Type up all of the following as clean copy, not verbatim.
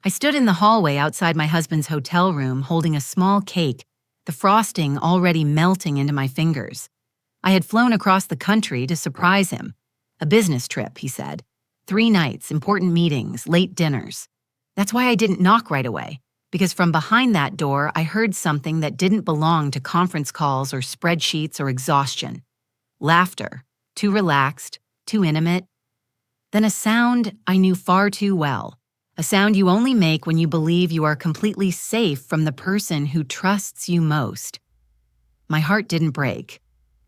I stood in the hallway outside my husband's hotel room holding a small cake, the frosting already melting into my fingers. I had flown across the country to surprise him. A business trip, he said. 3 nights, important meetings, late dinners. That's why I didn't knock right away, because from behind that door I heard something that didn't belong to conference calls or spreadsheets or exhaustion. Laughter, too relaxed, too intimate. Then a sound I knew far too well. A sound you only make when you believe you are completely safe from the person who trusts you most. My heart didn't break.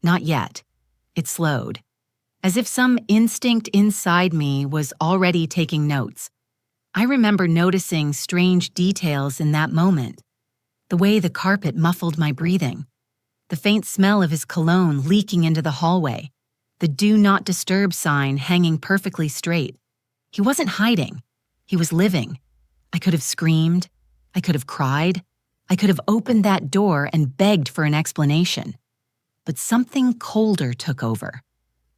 Not yet. It slowed. As if some instinct inside me was already taking notes. I remember noticing strange details in that moment. The way the carpet muffled my breathing. The faint smell of his cologne leaking into the hallway. The do not disturb sign hanging perfectly straight. He wasn't hiding. He was living. I could have screamed. I could have cried. I could have opened that door and begged for an explanation. But something colder took over.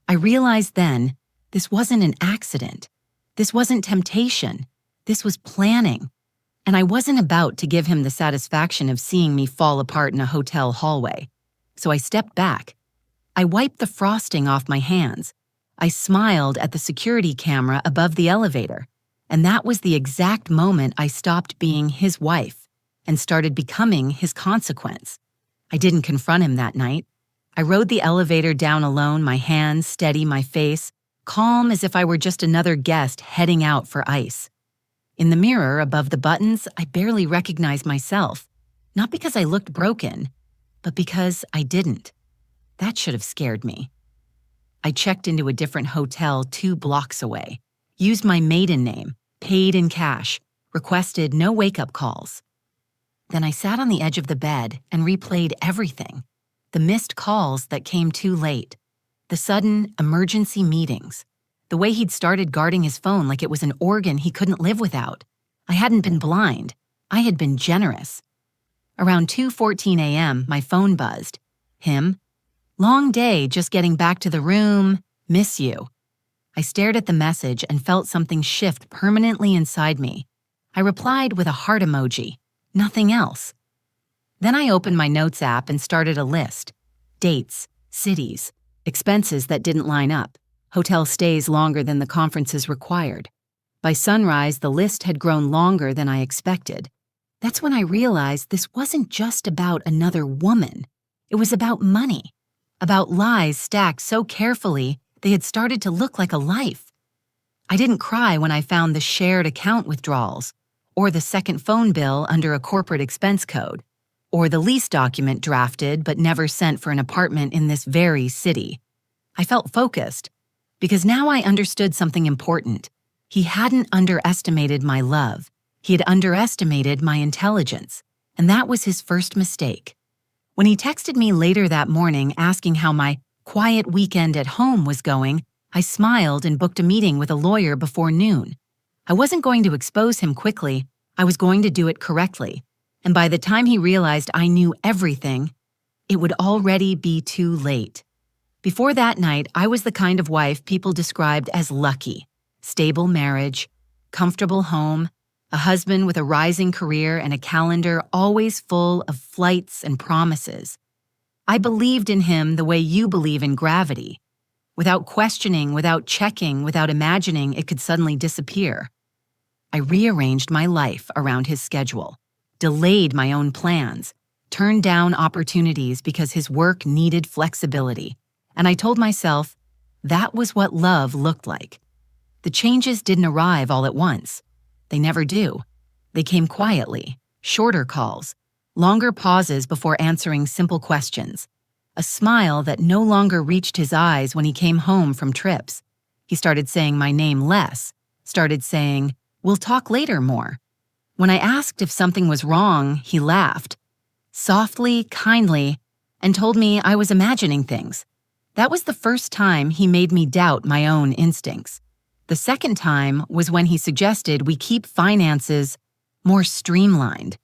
I realized then this wasn't an accident. This wasn't temptation. This was planning. And I wasn't about to give him the satisfaction of seeing me fall apart in a hotel hallway. So I stepped back. I wiped the frosting off my hands. I smiled at the security camera above the elevator. And that was the exact moment I stopped being his wife and started becoming his consequence. I didn't confront him that night. I rode the elevator down alone, my hands steady, my face, calm as if I were just another guest heading out for ice. In the mirror above the buttons, I barely recognized myself, not because I looked broken, but because I didn't. That should have scared me. I checked into a different hotel 2 blocks away, used my maiden name, paid in cash, requested no wake-up calls. Then I sat on the edge of the bed and replayed everything. The missed calls that came too late. The sudden emergency meetings. The way he'd started guarding his phone like it was an organ he couldn't live without. I hadn't been blind. I had been generous. Around 2:14 a.m., my phone buzzed. Him. Long day, just getting back to the room. Miss you. I stared at the message and felt something shift permanently inside me. I replied with a heart emoji. Nothing else. Then I opened my notes app and started a list. Dates, cities, expenses that didn't line up, hotel stays longer than the conferences required. By sunrise, the list had grown longer than I expected. That's when I realized this wasn't just about another woman. It was about money, about lies stacked so carefully they had started to look like a life. I didn't cry when I found the shared account withdrawals, or the second phone bill under a corporate expense code, or the lease document drafted but never sent for an apartment in this very city. I felt focused, because now I understood something important. He hadn't underestimated my love. He had underestimated my intelligence, and that was his first mistake. When he texted me later that morning asking how my quiet weekend at home was going, I smiled and booked a meeting with a lawyer before noon. I wasn't going to expose him quickly. I was going to do it correctly. And by the time he realized I knew everything, it would already be too late. Before that night, I was the kind of wife people described as lucky. Stable marriage, comfortable home, a husband with a rising career and a calendar always full of flights and promises. I believed in him the way you believe in gravity. Without questioning, without checking, without imagining it could suddenly disappear. I rearranged my life around his schedule. Delayed my own plans, turned down opportunities because his work needed flexibility. And I told myself that was what love looked like. The changes didn't arrive all at once. They never do. They came quietly, shorter calls, longer pauses before answering simple questions, a smile that no longer reached his eyes when he came home from trips. He started saying my name less, started saying, "We'll talk later" more. When I asked if something was wrong, he laughed, softly, kindly, and told me I was imagining things. That was the first time he made me doubt my own instincts. The second time was when he suggested we keep finances more streamlined.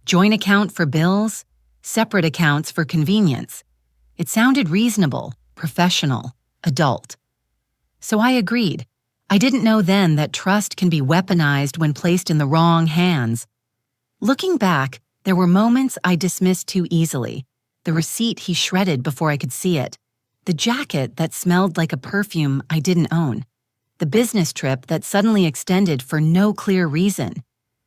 Joint account for bills, separate accounts for convenience. It sounded reasonable, professional, adult. So I agreed. I didn't know then that trust can be weaponized when placed in the wrong hands. Looking back, there were moments I dismissed too easily. The receipt he shredded before I could see it. The jacket that smelled like a perfume I didn't own. The business trip that suddenly extended for no clear reason.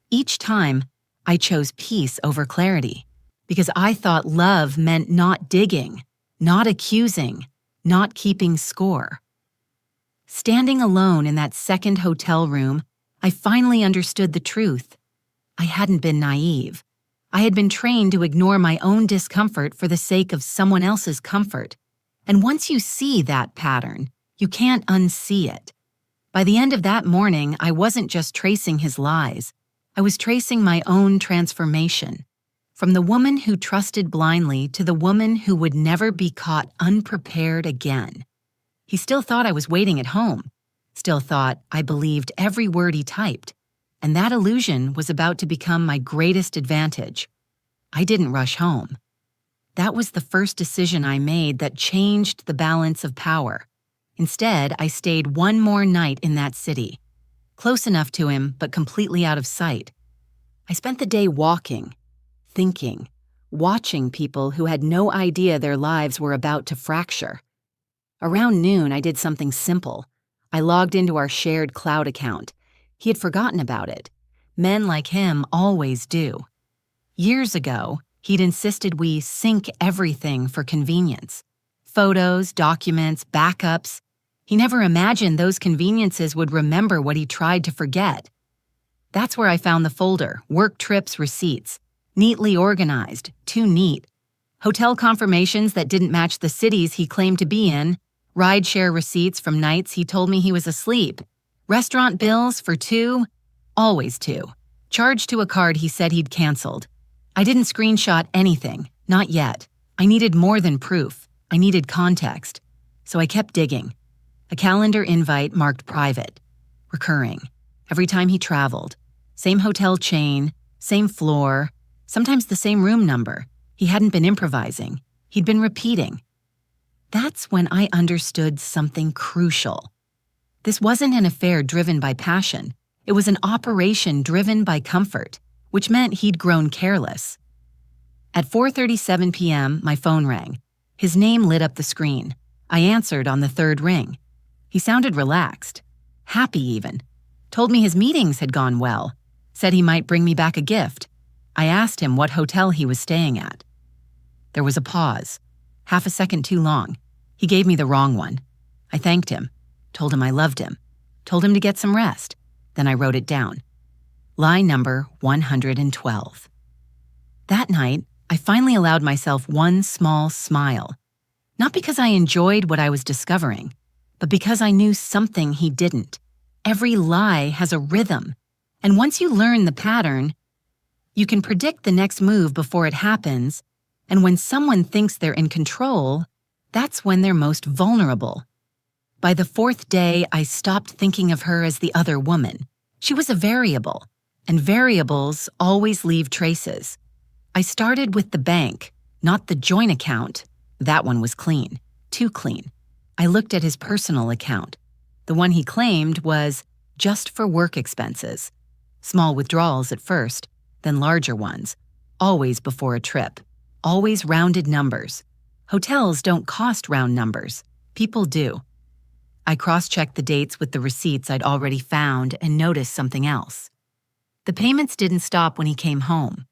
Each time, I chose peace over clarity, because I thought love meant not digging, not accusing, not keeping score. Standing alone in that second hotel room, I finally understood the truth. I hadn't been naive. I had been trained to ignore my own discomfort for the sake of someone else's comfort. And once you see that pattern, you can't unsee it. By the end of that morning, I wasn't just tracing his lies. I was tracing my own transformation. From the woman who trusted blindly to the woman who would never be caught unprepared again. He still thought I was waiting at home. Still thought I believed every word he typed. And that illusion was about to become my greatest advantage. I didn't rush home. That was the first decision I made that changed the balance of power. Instead, I stayed one more night in that city. Close enough to him, but completely out of sight. I spent the day walking, thinking, watching people who had no idea their lives were about to fracture. Around noon, I did something simple. I logged into our shared cloud account. He had forgotten about it. Men like him always do. Years ago, he'd insisted we sync everything for convenience. Photos, documents, backups. He never imagined those conveniences would remember what he tried to forget. That's where I found the folder, work trips receipts. Neatly organized, too neat. Hotel confirmations that didn't match the cities he claimed to be in. Rideshare receipts from nights he told me he was asleep. Restaurant bills for two, always two. Charged to a card he said he'd canceled. I didn't screenshot anything, not yet. I needed more than proof. I needed context. So I kept digging. A calendar invite marked private. Recurring. Every time he traveled. Same hotel chain, same floor, sometimes the same room number. He hadn't been improvising. He'd been repeating. That's when I understood something crucial. This wasn't an affair driven by passion. It was an operation driven by comfort, which meant he'd grown careless. At 4:37 p.m., my phone rang. His name lit up the screen. I answered on the third ring. He sounded relaxed, happy even. Told me his meetings had gone well. Said he might bring me back a gift. I asked him what hotel he was staying at. There was a pause, half a second too long. He gave me the wrong one. I thanked him, told him I loved him, told him to get some rest. Then I wrote it down. Lie number 112. That night, I finally allowed myself one small smile. Not because I enjoyed what I was discovering, but because I knew something he didn't. Every lie has a rhythm. And once you learn the pattern, you can predict the next move before it happens. And when someone thinks they're in control, that's when they're most vulnerable. By the fourth day, I stopped thinking of her as the other woman. She was a variable, and variables always leave traces. I started with the bank, not the joint account. That one was clean, too clean. I looked at his personal account. The one he claimed was just for work expenses. Small withdrawals at first, then larger ones, always before a trip, always rounded numbers. Hotels don't cost round numbers. People do. I cross-checked the dates with the receipts I'd already found and noticed something else. The payments didn't stop when he came home.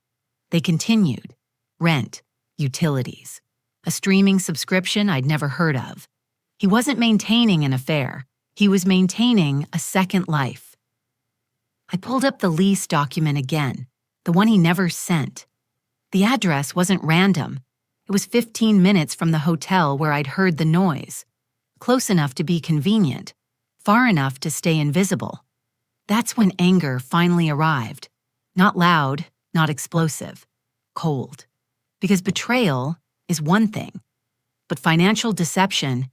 They continued. Rent, utilities, a streaming subscription I'd never heard of. He wasn't maintaining an affair. He was maintaining a second life. I pulled up the lease document again, the one he never sent. The address wasn't random. It was 15 minutes from the hotel where I'd heard the noise. Close enough to be convenient, far enough to stay invisible. That's when anger finally arrived. Not loud, not explosive, cold. Because betrayal is one thing, but financial deception,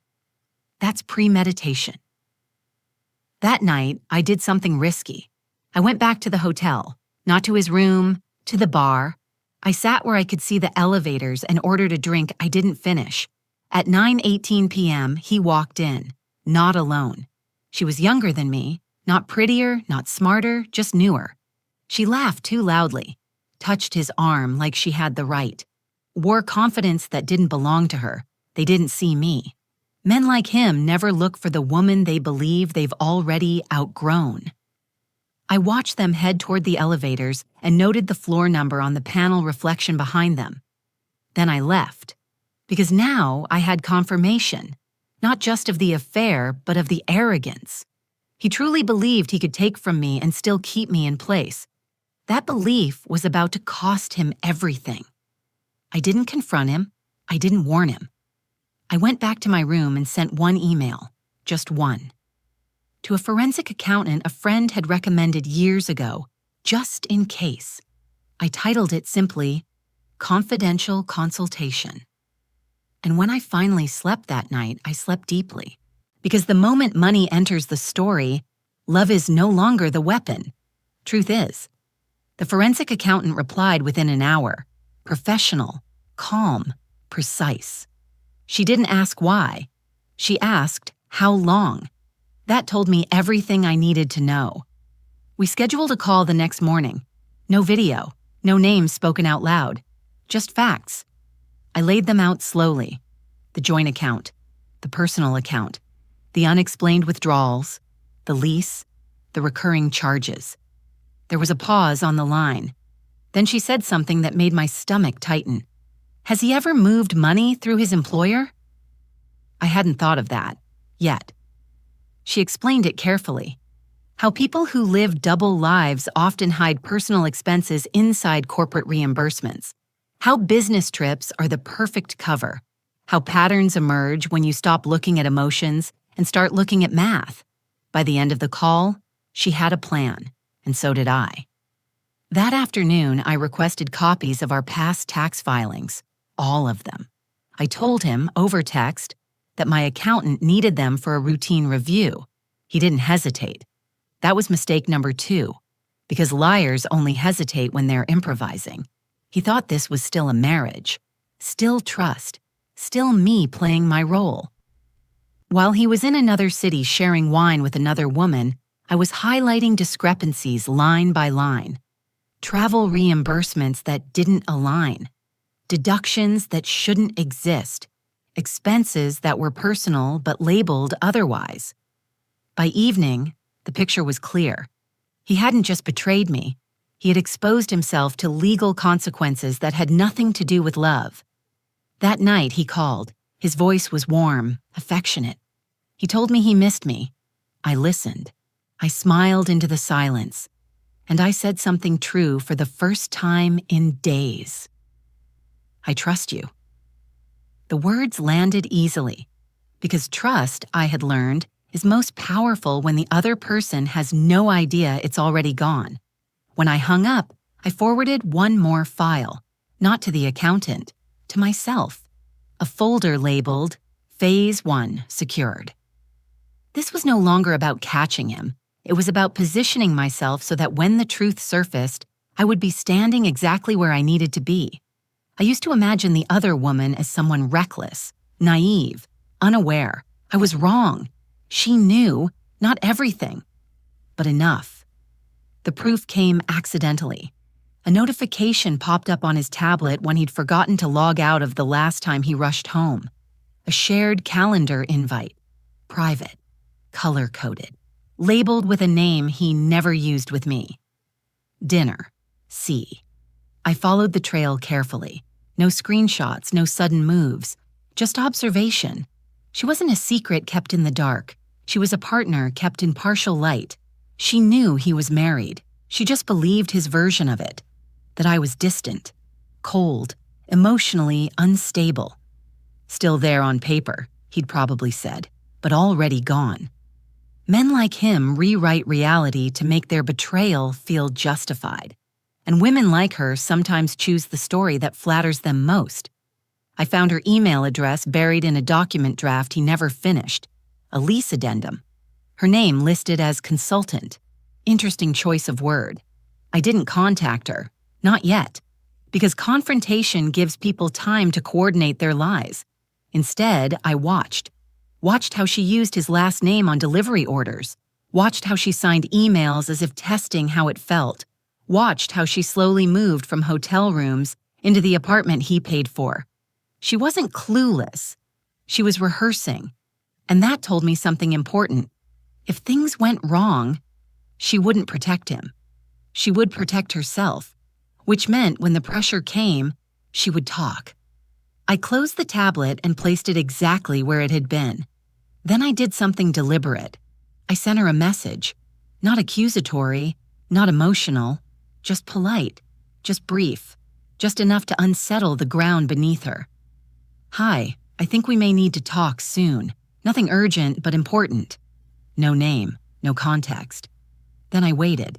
that's premeditation. That night, I did something risky. I went back to the hotel, not to his room, to the bar. I sat where I could see the elevators and ordered a drink I didn't finish. At 9:18 p.m., he walked in, not alone. She was younger than me, not prettier, not smarter, just newer. She laughed too loudly, touched his arm like she had the right, wore confidence that didn't belong to her. They didn't see me. Men like him never look for the woman they believe they've already outgrown. I watched them head toward the elevators and noted the floor number on the panel reflection behind them. Then I left, because now I had confirmation, not just of the affair, but of the arrogance. He truly believed he could take from me and still keep me in place. That belief was about to cost him everything. I didn't confront him. I didn't warn him. I went back to my room and sent one email, just one. To a forensic accountant a friend had recommended years ago, just in case. I titled it simply, Confidential Consultation. And when I finally slept that night, I slept deeply. Because the moment money enters the story, love is no longer the weapon. Truth is, the forensic accountant replied within an hour, professional, calm, precise. She didn't ask why. She asked, how long? That told me everything I needed to know. We scheduled a call the next morning. No video, no names spoken out loud, just facts. I laid them out slowly. The joint account, the personal account, the unexplained withdrawals, the lease, the recurring charges. There was a pause on the line. Then she said something that made my stomach tighten. Has he ever moved money through his employer? I hadn't thought of that, yet. She explained it carefully. How people who live double lives often hide personal expenses inside corporate reimbursements. How business trips are the perfect cover. How patterns emerge when you stop looking at emotions and start looking at math. By the end of the call, she had a plan, and so did I. That afternoon, I requested copies of our past tax filings, all of them. I told him, over text, that my accountant needed them for a routine review. He didn't hesitate. That was mistake number 2, because liars only hesitate when they're improvising. He thought this was still a marriage, still trust, still me playing my role. While he was in another city sharing wine with another woman, I was highlighting discrepancies line by line. Travel reimbursements that didn't align. Deductions that shouldn't exist. Expenses that were personal but labeled otherwise. By evening, the picture was clear. He hadn't just betrayed me. He had exposed himself to legal consequences that had nothing to do with love. That night he called. His voice was warm, affectionate. He told me he missed me. I listened. I smiled into the silence. And I said something true for the first time in days. I trust you. The words landed easily, because trust, I had learned, is most powerful when the other person has no idea it's already gone. When I hung up, I forwarded one more file, not to the accountant, to myself, a folder labeled Phase 1 Secured. This was no longer about catching him. It was about positioning myself so that when the truth surfaced, I would be standing exactly where I needed to be. I used to imagine the other woman as someone reckless, naive, unaware. I was wrong. She knew, not everything, but enough. The proof came accidentally. A notification popped up on his tablet when he'd forgotten to log out of the last time he rushed home. A shared calendar invite, private, color-coded, labeled with a name he never used with me. Dinner, C. I followed the trail carefully. No screenshots, no sudden moves, just observation. She wasn't a secret kept in the dark. She was a partner kept in partial light. She knew he was married. She just believed his version of it. That I was distant, cold, emotionally unstable. Still there on paper, he'd probably said, but already gone. Men like him rewrite reality to make their betrayal feel justified. And women like her sometimes choose the story that flatters them most. I found her email address buried in a document draft he never finished, a lease addendum. Her name listed as consultant. Interesting choice of word. I didn't contact her, not yet, because confrontation gives people time to coordinate their lies. Instead, I watched watched how she used his last name on delivery orders, watched how she signed emails as if testing how it felt, watched how she slowly moved from hotel rooms into the apartment he paid for. She wasn't clueless. She was rehearsing. And that told me something important. If things went wrong, she wouldn't protect him. She would protect herself, which meant when the pressure came, she would talk. I closed the tablet and placed it exactly where it had been. Then I did something deliberate. I sent her a message. Not accusatory, not emotional, just polite, just brief, just enough to unsettle the ground beneath her. "Hi, I think we may need to talk soon. Nothing urgent, but important." No name, no context. Then I waited.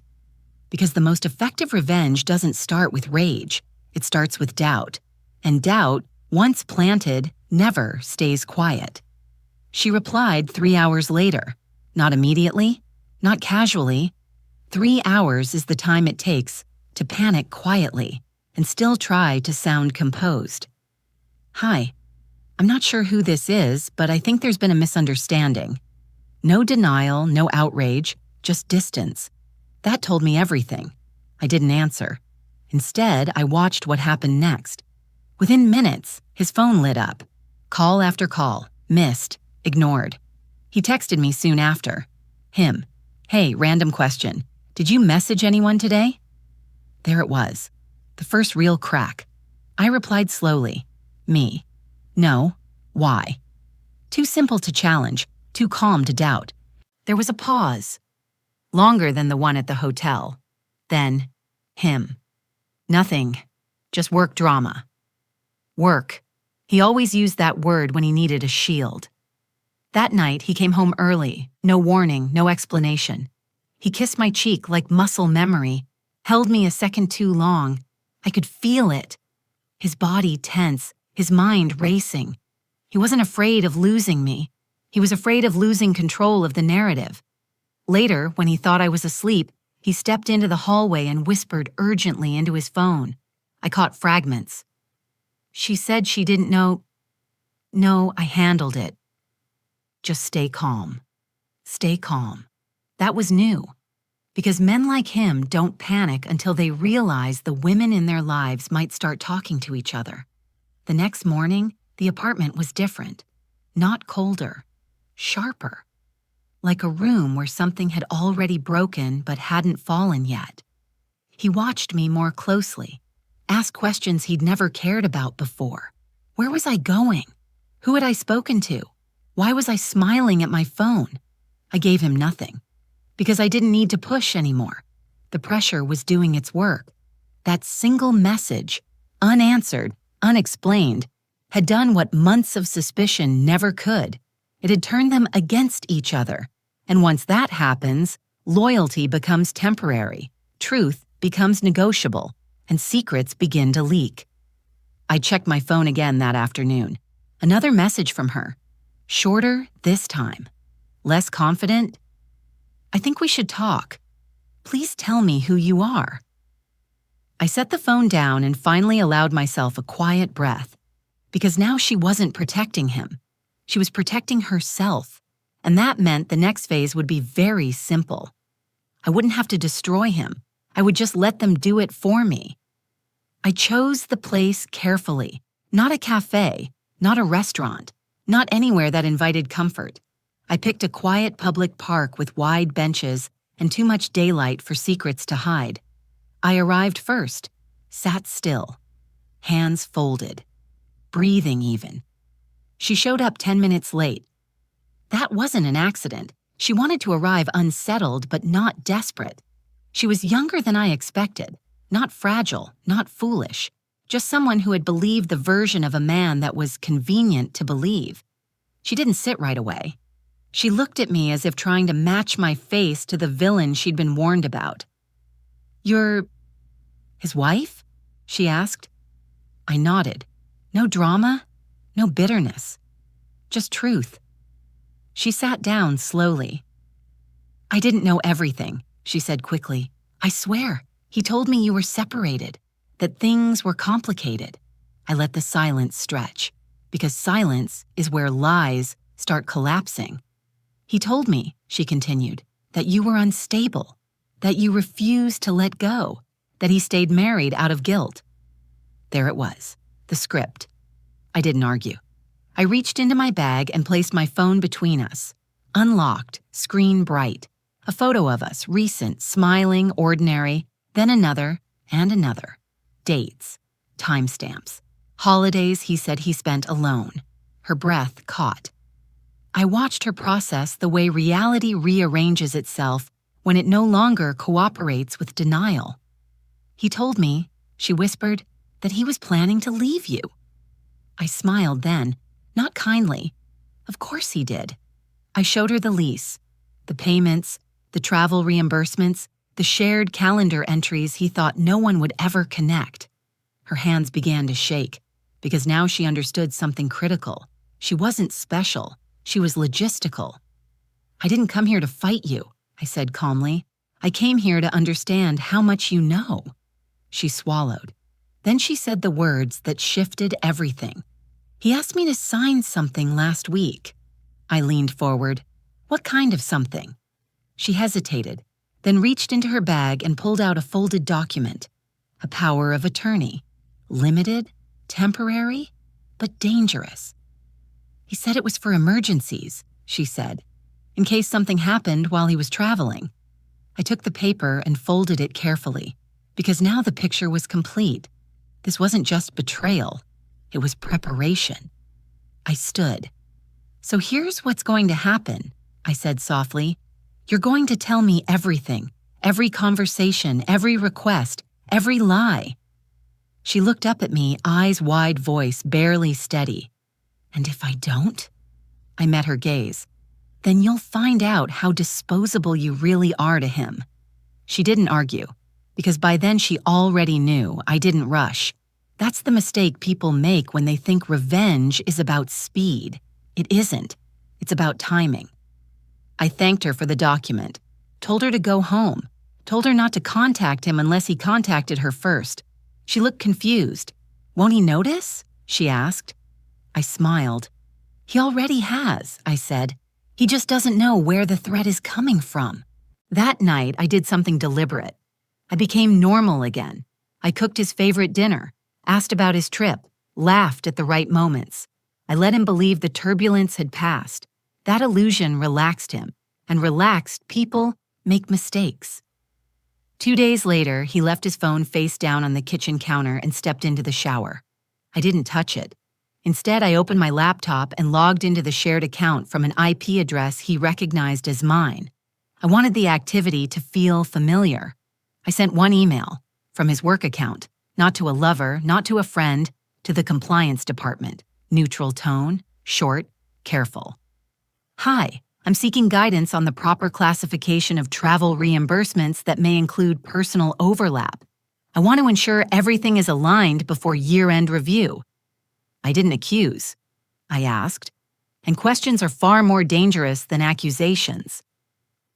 Because the most effective revenge doesn't start with rage. It starts with doubt. And doubt, once planted, never stays quiet. She replied 3 hours later. Not immediately, not casually. 3 hours is the time it takes to panic quietly and still try to sound composed. "Hi, I'm not sure who this is, but I think there's been a misunderstanding." No denial, no outrage, just distance. That told me everything. I didn't answer. Instead, I watched what happened next. Within minutes, his phone lit up. Call after call, missed, ignored. He texted me soon after. Him. "Hey, random question. Did you message anyone today?" There it was. The first real crack. I replied slowly. Me. "No. Why?" Too simple to challenge, too calm to doubt. There was a pause. Longer than the one at the hotel. Then, him. Nothing. Just work drama. Work. He always used that word when he needed a shield. That night, he came home early. No warning, no explanation. He kissed my cheek like muscle memory, held me a second too long. I could feel it. His body tense, his mind racing. He wasn't afraid of losing me. He was afraid of losing control of the narrative. Later, when he thought I was asleep, he stepped into the hallway and whispered urgently into his phone. I caught fragments. "She said she didn't know." "No, I handled it. Just stay calm. Stay calm." That was new. Because men like him don't panic until they realize the women in their lives might start talking to each other. The next morning, the apartment was different. Not colder. Sharper. Like a room where something had already broken but hadn't fallen yet. He watched me more closely, asked questions he'd never cared about before. Where was I going? Who had I spoken to? Why was I smiling at my phone? I gave him nothing. Because I didn't need to push anymore. The pressure was doing its work. That single message, unanswered, unexplained, had done what months of suspicion never could. It had turned them against each other. And once that happens, loyalty becomes temporary, truth becomes negotiable, and secrets begin to leak. I checked my phone again that afternoon. Another message from her. Shorter this time. Less confident. "I think we should talk. Please tell me who you are." I set the phone down and finally allowed myself a quiet breath. Because now she wasn't protecting him. She was protecting herself. And that meant the next phase would be very simple. I wouldn't have to destroy him. I would just let them do it for me. I chose the place carefully. Not a cafe, not a restaurant, not anywhere that invited comfort. I picked a quiet public park with wide benches and too much daylight for secrets to hide. I arrived first, sat still, hands folded, breathing even. She showed up 10 minutes late. That wasn't an accident. She wanted to arrive unsettled but not desperate. She was younger than I expected, not fragile, not foolish, just someone who had believed the version of a man that was convenient to believe. She didn't sit right away. She looked at me as if trying to match my face to the villain she'd been warned about. "You're his wife?" she asked. I nodded. No drama, no bitterness, just truth. She sat down slowly. "I didn't know everything," she said quickly. "I swear, he told me you were separated, that things were complicated." I let the silence stretch, because silence is where lies start collapsing. He told me, she continued, that you were unstable, that you refused to let go, that he stayed married out of guilt. There it was, the script. I didn't argue. I reached into my bag and placed my phone between us. Unlocked, screen bright. A photo of us, recent, smiling, ordinary, then another and another. Dates, timestamps, holidays he said he spent alone. Her breath caught. I watched her process the way reality rearranges itself when it no longer cooperates with denial. He told me, she whispered, that he was planning to leave you. I smiled then, not kindly. Of course he did. I showed her the lease, the payments, the travel reimbursements, the shared calendar entries he thought no one would ever connect. Her hands began to shake, because now she understood something critical. She wasn't special. She was logistical. I didn't come here to fight you, I said calmly. I came here to understand how much you know. She swallowed. Then she said the words that shifted everything. He asked me to sign something last week. I leaned forward. What kind of something? She hesitated, then reached into her bag and pulled out a folded document. A power of attorney. Limited, temporary, but dangerous. He said it was for emergencies, she said, in case something happened while he was traveling. I took the paper and folded it carefully, because now the picture was complete. This wasn't just betrayal, it was preparation. I stood. So here's what's going to happen, I said softly. You're going to tell me everything, every conversation, every request, every lie. She looked up at me, eyes wide, voice barely steady. And if I don't? I met her gaze. Then you'll find out how disposable you really are to him. She didn't argue, because by then she already knew. I didn't rush. That's the mistake people make when they think revenge is about speed. It isn't. It's about timing. I thanked her for the document, told her to go home, told her not to contact him unless he contacted her first. She looked confused. Won't he notice? She asked. I smiled. He already has, I said. He just doesn't know where the threat is coming from. That night, I did something deliberate. I became normal again. I cooked his favorite dinner, asked about his trip, laughed at the right moments. I let him believe the turbulence had passed. That illusion relaxed him, and relaxed people make mistakes. 2 days later, he left his phone face down on the kitchen counter and stepped into the shower. I didn't touch it. Instead, I opened my laptop and logged into the shared account from an IP address he recognized as mine. I wanted the activity to feel familiar. I sent one email, from his work account, not to a lover, not to a friend, to the compliance department. Neutral tone, short, careful. Hi, I'm seeking guidance on the proper classification of travel reimbursements that may include personal overlap. I want to ensure everything is aligned before year-end review. I didn't accuse. I asked. And questions are far more dangerous than accusations.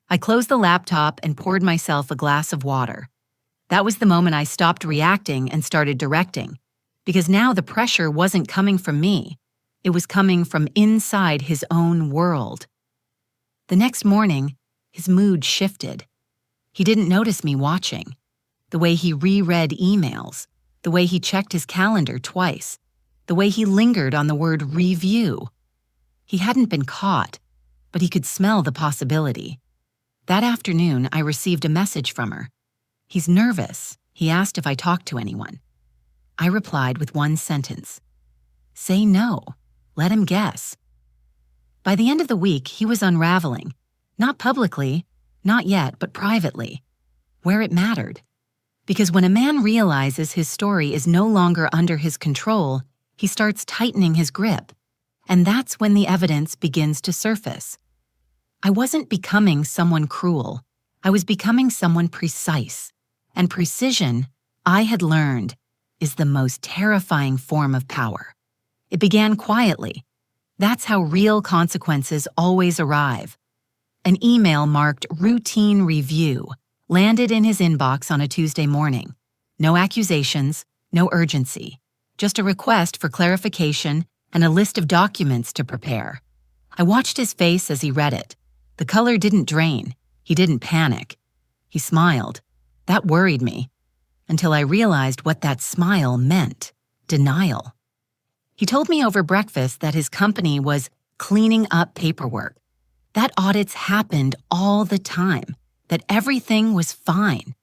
I closed the laptop and poured myself a glass of water. That was the moment I stopped reacting and started directing, because now the pressure wasn't coming from me. It was coming from inside his own world. The next morning, his mood shifted. He didn't notice me watching. The way he reread emails, the way he checked his calendar twice, the way he lingered on the word review. He hadn't been caught, but he could smell the possibility. That afternoon, I received a message from her. He's nervous. He asked if I talked to anyone. I replied with one sentence. Say no. Let him guess. By the end of the week, he was unraveling. Not publicly, not yet, but privately. Where it mattered. Because when a man realizes his story is no longer under his control, he starts tightening his grip. And that's when the evidence begins to surface. I wasn't becoming someone cruel. I was becoming someone precise. And precision, I had learned, is the most terrifying form of power. It began quietly. That's how real consequences always arrive. An email marked routine review landed in his inbox on a Tuesday morning. No accusations, no urgency, just a request for clarification and a list of documents to prepare. I watched his face as he read it. The color didn't drain. He didn't panic. He smiled. That worried me, until I realized what that smile meant: denial. He told me over breakfast that his company was cleaning up paperwork, that audits happened all the time, that everything was fine.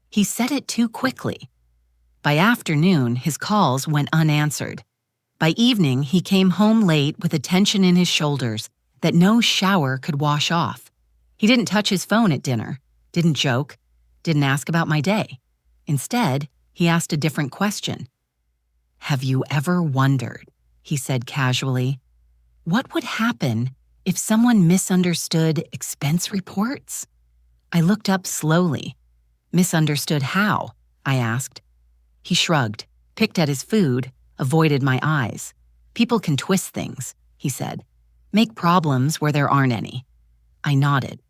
He said it too quickly. By afternoon, his calls went unanswered. By evening, he came home late with a tension in his shoulders that no shower could wash off. He didn't touch his phone at dinner, didn't joke, didn't ask about my day. Instead, he asked a different question. "Have you ever wondered," he said casually, "what would happen if someone misunderstood expense reports?" I looked up slowly. "Misunderstood how?" I asked. He shrugged, picked at his food, avoided my eyes. "People can twist things," he said. "Make problems where there aren't any." I nodded.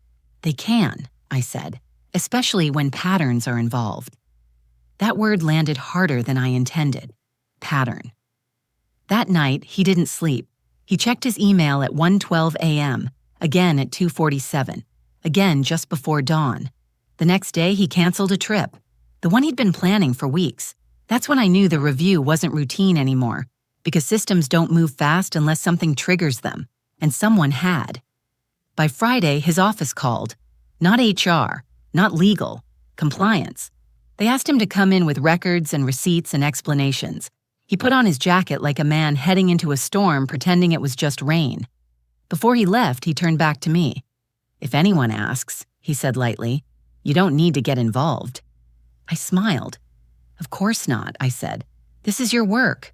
"They can," I said, "especially when patterns are involved." That word landed harder than I intended. Pattern. That night, he didn't sleep. He checked his email at 1:12 a.m., again at 2:47, again just before dawn. The next day, he canceled a trip, the one he'd been planning for weeks. That's when I knew the review wasn't routine anymore, because systems don't move fast unless something triggers them, and someone had. By Friday, his office called. Not HR, not legal, compliance. They asked him to come in with records and receipts and explanations. He put on his jacket like a man heading into a storm pretending it was just rain. Before he left, he turned back to me. "If anyone asks," he said lightly, "you don't need to get involved." I smiled. "Of course not," I said. "This is your work."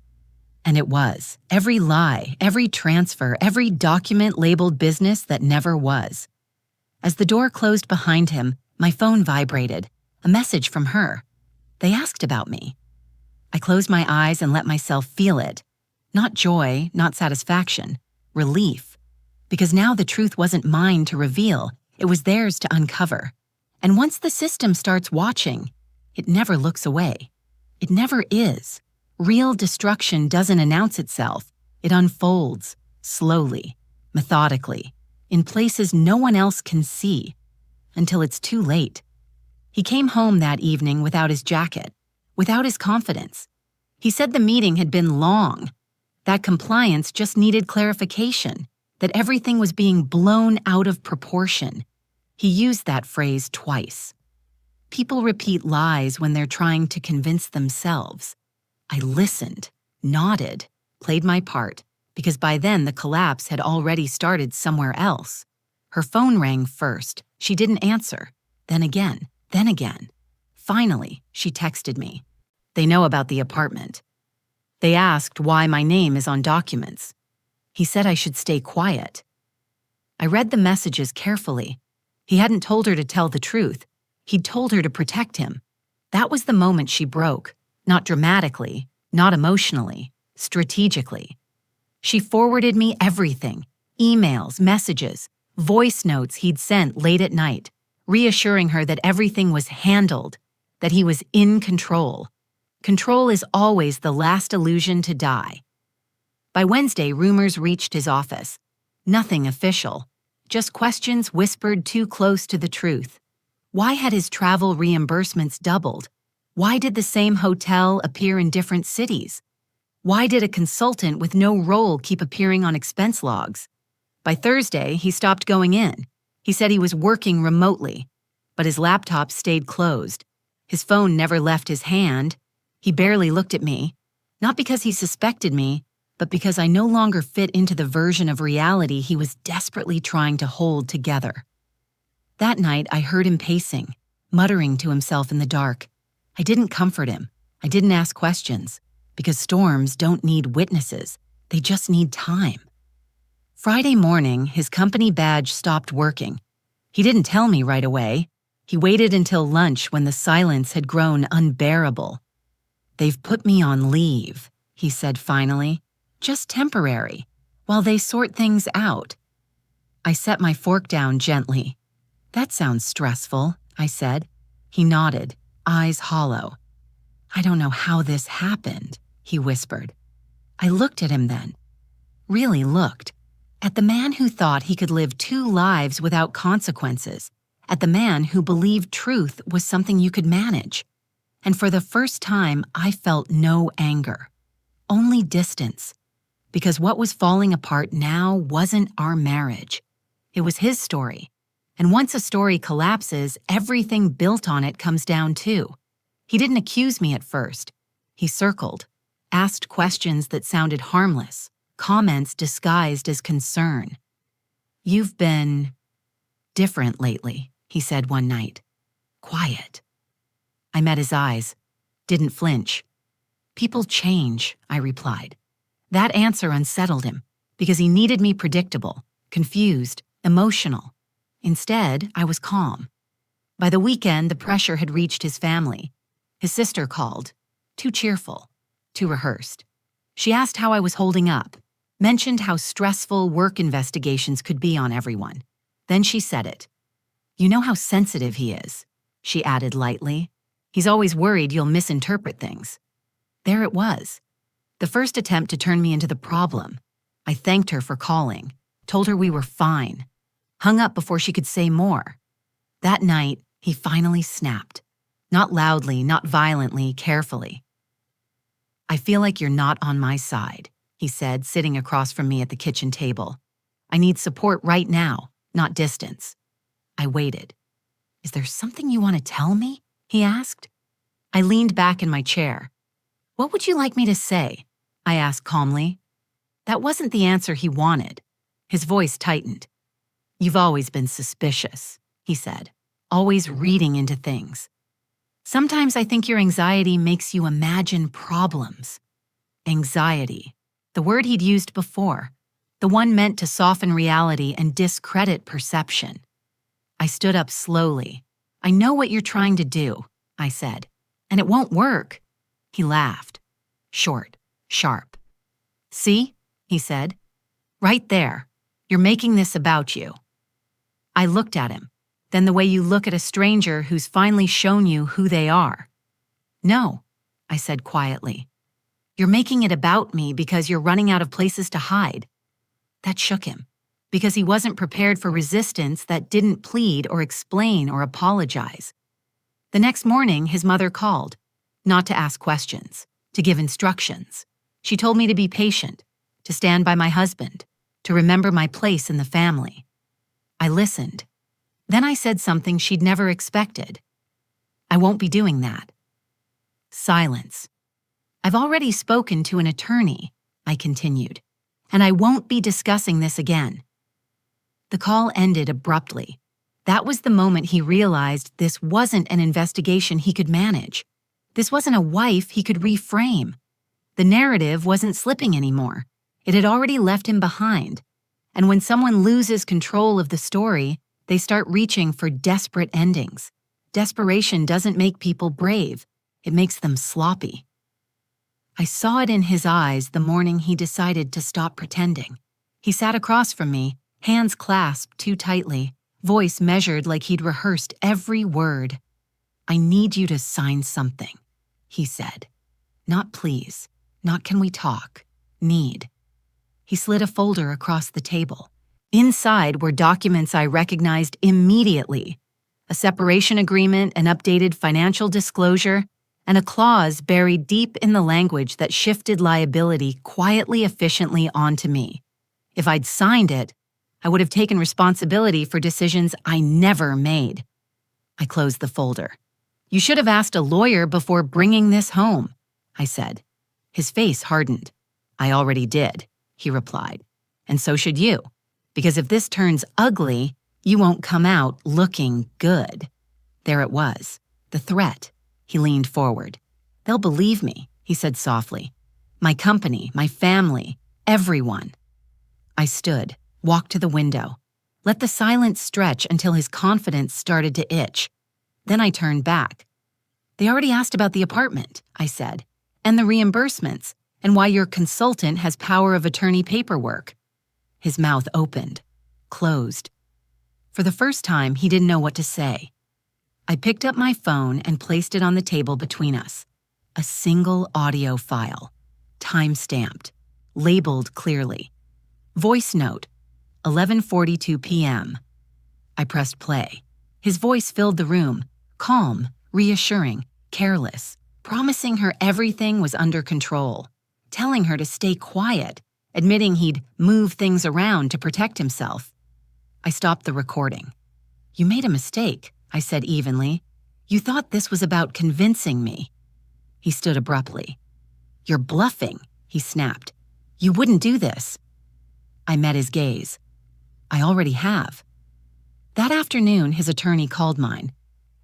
And it was. Every lie, every transfer, every document labeled business that never was. As the door closed behind him, my phone vibrated. A message from her. They asked about me. I closed my eyes and let myself feel it. Not joy, not satisfaction. Relief. Because now the truth wasn't mine to reveal, it was theirs to uncover. And once the system starts watching, it never looks away. It never is. Real destruction doesn't announce itself. It unfolds, slowly, methodically, in places no one else can see, until it's too late. He came home that evening without his jacket, without his confidence. He said the meeting had been long, that compliance just needed clarification, that everything was being blown out of proportion. He used that phrase twice. People repeat lies when they're trying to convince themselves. I listened, nodded, played my part, because by then the collapse had already started somewhere else. Her phone rang first. She didn't answer. Then again. Then again. Finally, she texted me. They know about the apartment. They asked why my name is on documents. He said I should stay quiet. I read the messages carefully. He hadn't told her to tell the truth. He'd told her to protect him. That was the moment she broke. Not dramatically, not emotionally, strategically. She forwarded me everything. Emails, messages, voice notes he'd sent late at night, reassuring her that everything was handled, that he was in control. Control is always the last illusion to die. By Wednesday, rumors reached his office. Nothing official, just questions whispered too close to the truth. Why had his travel reimbursements doubled? Why did the same hotel appear in different cities? Why did a consultant with no role keep appearing on expense logs? By Thursday, he stopped going in. He said he was working remotely, but his laptop stayed closed. His phone never left his hand. He barely looked at me, not because he suspected me, but because I no longer fit into the version of reality he was desperately trying to hold together. That night, I heard him pacing, muttering to himself in the dark. I didn't comfort him. I didn't ask questions, because storms don't need witnesses. They just need time. Friday morning, his company badge stopped working. He didn't tell me right away. He waited until lunch when the silence had grown unbearable. "They've put me on leave," he said finally. "Just temporary, while they sort things out." I set my fork down gently. "That sounds stressful," I said. He nodded, eyes hollow. "I don't know how this happened," he whispered. I looked at him then. Really looked. At the man who thought he could live 2 lives without consequences. At the man who believed truth was something you could manage. And for the first time, I felt no anger, only distance. Because what was falling apart now wasn't our marriage. It was his story. And once a story collapses, everything built on it comes down too. He didn't accuse me at first. He circled, asked questions that sounded harmless, comments disguised as concern. "You've been different lately," he said one night. Quiet. I met his eyes, didn't flinch. "People change," I replied. That answer unsettled him, because he needed me predictable, confused, emotional. Instead, I was calm. By the weekend, the pressure had reached his family. His sister called, too cheerful, too rehearsed. She asked how I was holding up, mentioned how stressful work investigations could be on everyone. Then she said it. "You know how sensitive he is," she added lightly. "He's always worried you'll misinterpret things." There it was. The first attempt to turn me into the problem. I thanked her for calling, told her we were fine, hung up before she could say more. That night, he finally snapped. Not loudly, not violently, carefully. "I feel like you're not on my side," he said, sitting across from me at the kitchen table. "I need support right now, not distance." I waited. "Is there something you want to tell me?" he asked. I leaned back in my chair. "What would you like me to say?" I asked calmly. That wasn't the answer he wanted. His voice tightened. "You've always been suspicious," he said, "always reading into things. Sometimes I think your anxiety makes you imagine problems." Anxiety, the word he'd used before, the one meant to soften reality and discredit perception. I stood up slowly. "I know what you're trying to do," I said, "and it won't work." He laughed. Short, sharp. "See?" he said. "Right there. You're making this about you." I looked at him, then the way you look at a stranger who's finally shown you who they are. "No," I said quietly. "You're making it about me because you're running out of places to hide." That shook him, because he wasn't prepared for resistance that didn't plead or explain or apologize. The next morning, his mother called, not to ask questions, to give instructions. She told me to be patient, to stand by my husband, to remember my place in the family. I listened. Then I said something she'd never expected. "I won't be doing that." Silence. "I've already spoken to an attorney," I continued, "and I won't be discussing this again." The call ended abruptly. That was the moment he realized this wasn't an investigation he could manage. This wasn't a wife he could reframe. The narrative wasn't slipping anymore. It had already left him behind. And when someone loses control of the story, they start reaching for desperate endings. Desperation doesn't make people brave. It makes them sloppy. I saw it in his eyes the morning he decided to stop pretending. He sat across from me, hands clasped too tightly, voice measured like he'd rehearsed every word. "I need you to sign something," he said. Not please, not can we talk, need. He slid a folder across the table. Inside were documents I recognized immediately. A separation agreement, an updated financial disclosure, and a clause buried deep in the language that shifted liability quietly, efficiently onto me. If I'd signed it, I would have taken responsibility for decisions I never made. I closed the folder. "You should have asked a lawyer before bringing this home," I said. His face hardened. "I already did," he replied. "And so should you, because if this turns ugly, you won't come out looking good." There it was, the threat. He leaned forward. "They'll believe me," he said softly. "My company, my family, everyone." I stood, walked to the window, let the silence stretch until his confidence started to itch. Then I turned back. "They already asked about the apartment," I said, "and the reimbursements, and why your consultant has power of attorney paperwork." His mouth opened, closed. For the first time, he didn't know what to say. I picked up my phone and placed it on the table between us. A single audio file, time-stamped, labeled clearly. Voice note, 11:42 p.m. I pressed play. His voice filled the room, calm, reassuring, careless, promising her everything was under control, telling her to stay quiet, admitting he'd move things around to protect himself. I stopped the recording. "You made a mistake," I said evenly. "You thought this was about convincing me." He stood abruptly. "You're bluffing," he snapped. "You wouldn't do this." I met his gaze. "I already have." That afternoon, his attorney called mine.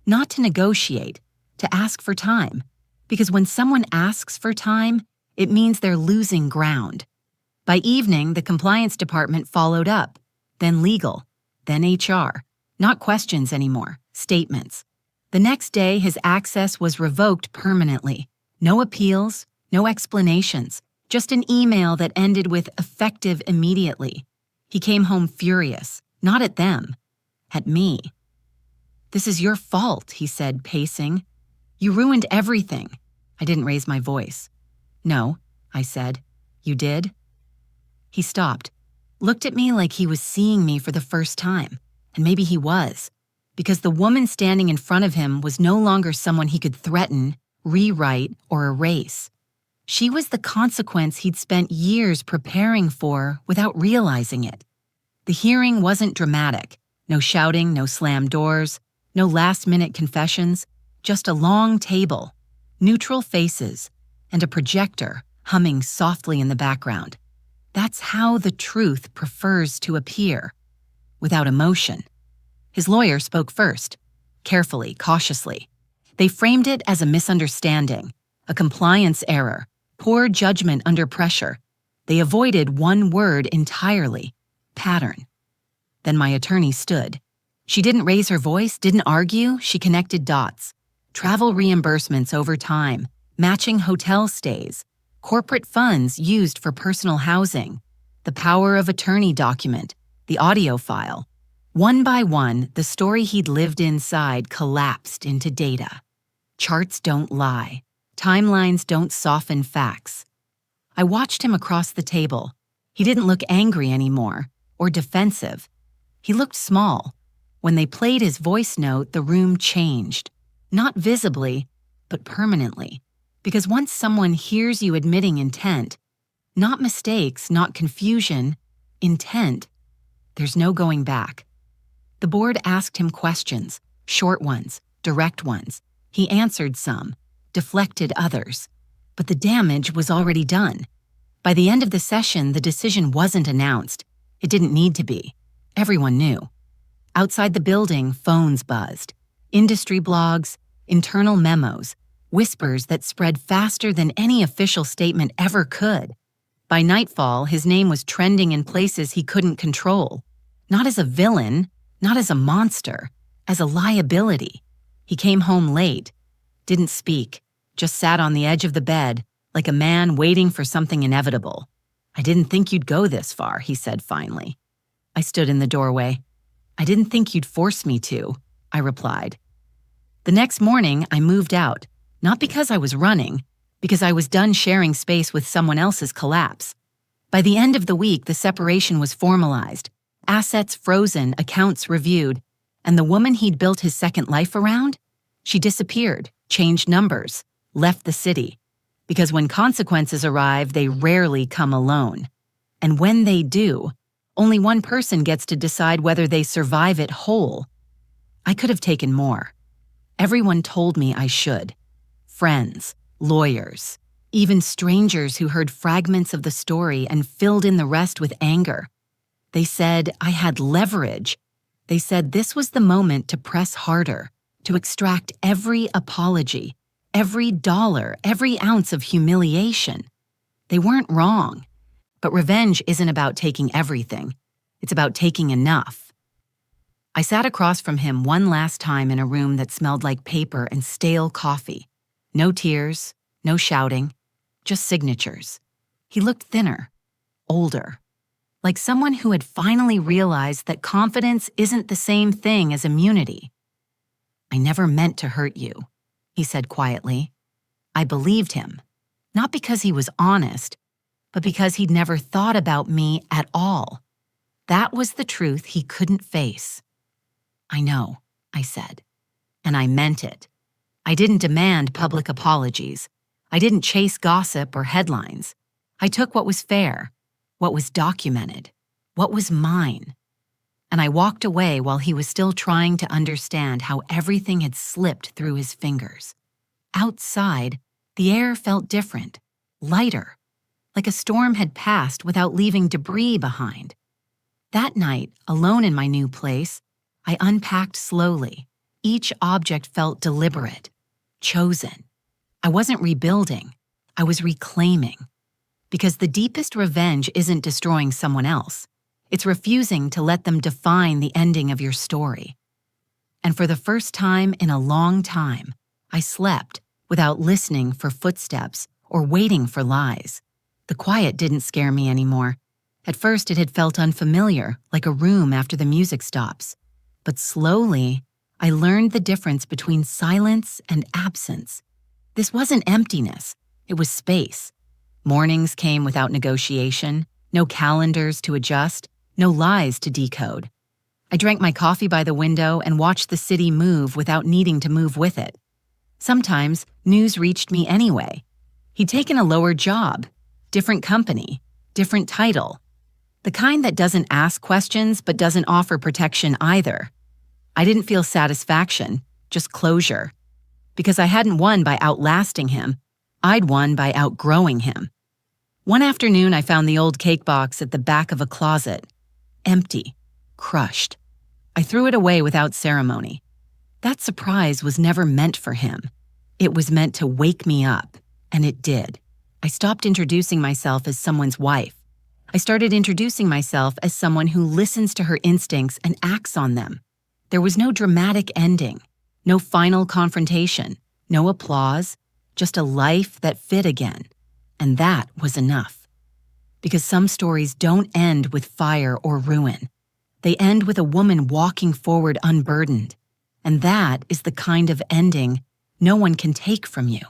Not to negotiate, to ask for time. Because when someone asks for time, it means they're losing ground. By evening, the compliance department followed up, then legal, then HR. Not questions anymore, statements. The next day, his access was revoked permanently. No appeals, no explanations, just an email that ended with "effective immediately." He came home furious, not at them, at me. "This is your fault," he said, pacing. "You ruined everything." I didn't raise my voice. "No," I said. "You did?" He stopped, looked at me like he was seeing me for the first time, and maybe he was, because the woman standing in front of him was no longer someone he could threaten, rewrite, or erase. She was the consequence he'd spent years preparing for without realizing it. The hearing wasn't dramatic. No shouting, no slammed doors, no last-minute confessions, just a long table, neutral faces, and a projector humming softly in the background. That's how the truth prefers to appear, without emotion. His lawyer spoke first, carefully, cautiously. They framed it as a misunderstanding, a compliance error, poor judgment under pressure. They avoided one word entirely: pattern. Then my attorney stood. She didn't raise her voice, didn't argue, she connected dots. Travel reimbursements over time, matching hotel stays, corporate funds used for personal housing, the power of attorney document, the audio file. One by one, the story he'd lived inside collapsed into data. Charts don't lie. Timelines don't soften facts. I watched him across the table. He didn't look angry anymore, or defensive. He looked small. When they played his voice note, the room changed. Not visibly, but permanently. Because once someone hears you admitting intent, not mistakes, not confusion, intent, there's no going back. The board asked him questions, short ones, direct ones. He answered some, deflected others. But the damage was already done. By the end of the session, the decision wasn't announced. It didn't need to be. Everyone knew. Outside the building, phones buzzed. Industry blogs, internal memos, whispers that spread faster than any official statement ever could. By nightfall, his name was trending in places he couldn't control. Not as a villain, not as a monster, as a liability. He came home late, didn't speak, just sat on the edge of the bed, like a man waiting for something inevitable. "I didn't think you'd go this far," he said finally. I stood in the doorway. "I didn't think you'd force me to," I replied. The next morning, I moved out, not because I was running, because I was done sharing space with someone else's collapse. By the end of the week, the separation was formalized, assets frozen, accounts reviewed, and the woman he'd built his second life around? She disappeared, changed numbers, left the city. Because when consequences arrive, they rarely come alone. And when they do, only one person gets to decide whether they survive it whole. I could have taken more. Everyone told me I should. Friends, lawyers, even strangers who heard fragments of the story and filled in the rest with anger. They said I had leverage. They said this was the moment to press harder, to extract every apology, every dollar, every ounce of humiliation. They weren't wrong. But revenge isn't about taking everything. It's about taking enough. I sat across from him one last time in a room that smelled like paper and stale coffee. No tears, no shouting, just signatures. He looked thinner, older, like someone who had finally realized that confidence isn't the same thing as immunity. "I never meant to hurt you," he said quietly. I believed him, not because he was honest, but because he'd never thought about me at all. That was the truth he couldn't face. "I know," I said, and I meant it. I didn't demand public apologies. I didn't chase gossip or headlines. I took what was fair, what was documented, what was mine. And I walked away while he was still trying to understand how everything had slipped through his fingers. Outside, the air felt different, lighter, like a storm had passed without leaving debris behind. That night, alone in my new place, I unpacked slowly. Each object felt deliberate, chosen. I wasn't rebuilding, I was reclaiming. Because the deepest revenge isn't destroying someone else. It's refusing to let them define the ending of your story. And for the first time in a long time, I slept without listening for footsteps or waiting for lies. The quiet didn't scare me anymore. At first, it had felt unfamiliar, like a room after the music stops. But slowly, I learned the difference between silence and absence. This wasn't emptiness, it was space. Mornings came without negotiation, no calendars to adjust, no lies to decode. I drank my coffee by the window and watched the city move without needing to move with it. Sometimes, news reached me anyway. He'd taken a lower job, different company, different title. The kind that doesn't ask questions but doesn't offer protection either. I didn't feel satisfaction, just closure. Because I hadn't won by outlasting him, I'd won by outgrowing him. One afternoon, I found the old cake box at the back of a closet. Empty, crushed. I threw it away without ceremony. That surprise was never meant for him. It was meant to wake me up, and it did. I stopped introducing myself as someone's wife. I started introducing myself as someone who listens to her instincts and acts on them. There was no dramatic ending, no final confrontation, no applause, just a life that fit again. And that was enough. Because some stories don't end with fire or ruin. They end with a woman walking forward unburdened. And that is the kind of ending no one can take from you.